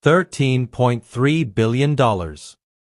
$13.3 billion.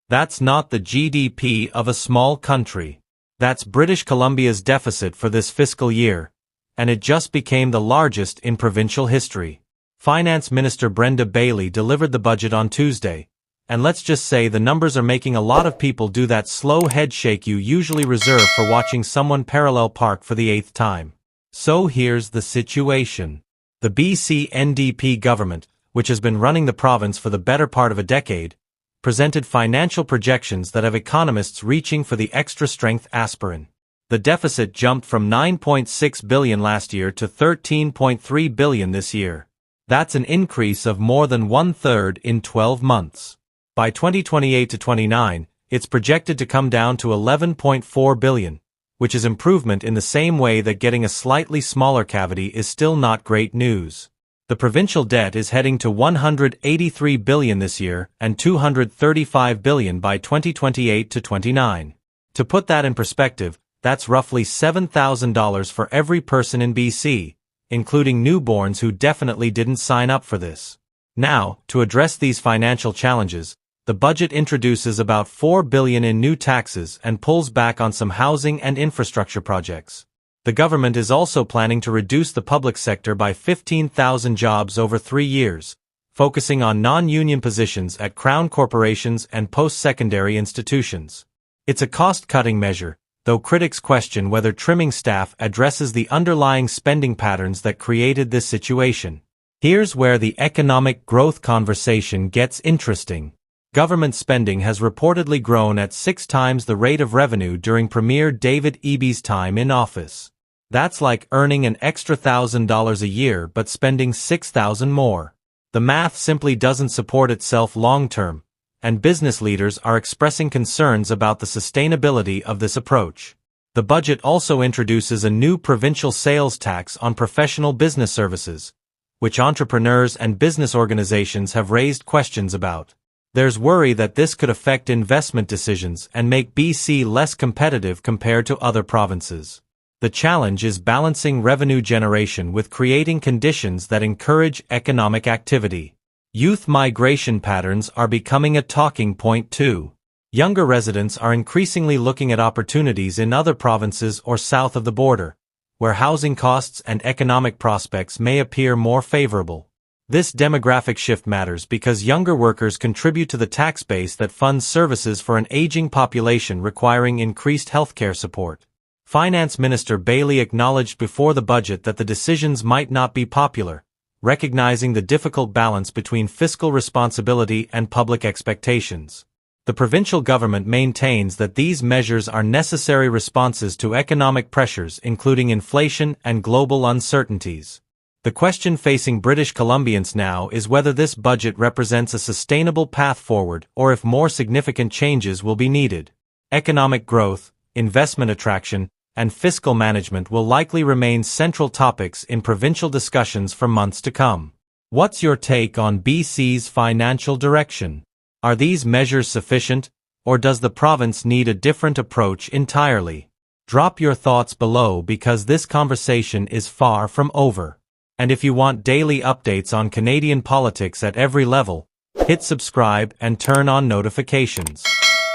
That's not the GDP of a small country. That's British Columbia's deficit for this fiscal year, and it just became the largest in provincial history. Finance Minister Brenda Bailey delivered the budget on Tuesday, and let's just say the numbers are making a lot of people do that slow head shake you usually reserve for watching someone parallel park for the 8th time. So here's the situation. The BC NDP government, which has been running the province for the better part of a decade, presented financial projections that have economists reaching for the extra strength aspirin. The deficit jumped from $9.6 billion last year to $13.3 billion this year. That's an increase of more than 1/3 in 12 months. By 2028 to 29, it's projected to come down to $11.4 billion, which is improvement in the same way that getting a slightly smaller cavity is still not great news. The provincial debt is heading to $183 billion this year and $235 billion by 2028 to 29. To put that in perspective, that's roughly $7,000 for every person in BC, including newborns who definitely didn't sign up for this. Now, to address these financial challenges, the budget introduces about $4 billion in new taxes and pulls back on some housing and infrastructure projects. The government is also planning to reduce the public sector by 15,000 jobs over 3 years, focusing on non-union positions at Crown corporations and post-secondary institutions. It's a cost-cutting measure, though critics question whether trimming staff addresses the underlying spending patterns that created this situation. Here's where the economic growth conversation gets interesting. Government spending has reportedly grown at 6 times the rate of revenue during Premier David Eby's time in office. That's like earning an extra $1,000 a year but spending $6,000 more. The math simply doesn't support itself long-term, and business leaders are expressing concerns about the sustainability of this approach. The budget also introduces a new provincial sales tax on professional business services, which entrepreneurs and business organizations have raised questions about. There's worry that this could affect investment decisions and make BC less competitive compared to other provinces. The challenge is balancing revenue generation with creating conditions that encourage economic activity. Youth migration patterns are becoming a talking point too. Younger residents are increasingly looking at opportunities in other provinces or south of the border, where housing costs and economic prospects may appear more favorable. This demographic shift matters because younger workers contribute to the tax base that funds services for an aging population requiring increased healthcare support. Finance Minister Bailey acknowledged before the budget that the decisions might not be popular, recognizing the difficult balance between fiscal responsibility and public expectations. The provincial government maintains that these measures are necessary responses to economic pressures including inflation and global uncertainties. The question facing British Columbians now is whether this budget represents a sustainable path forward or if more significant changes will be needed. Economic growth, investment attraction, and fiscal management will likely remain central topics in provincial discussions for months to come. What's your take on BC's financial direction? Are these measures sufficient, or does the province need a different approach entirely? Drop your thoughts below because this conversation is far from over. And if you want daily updates on Canadian politics at every level, hit subscribe and turn on notifications.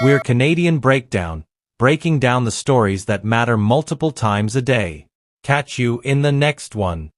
We're Canadian Breakdown, breaking down the stories that matter multiple times a day. Catch you in the next one.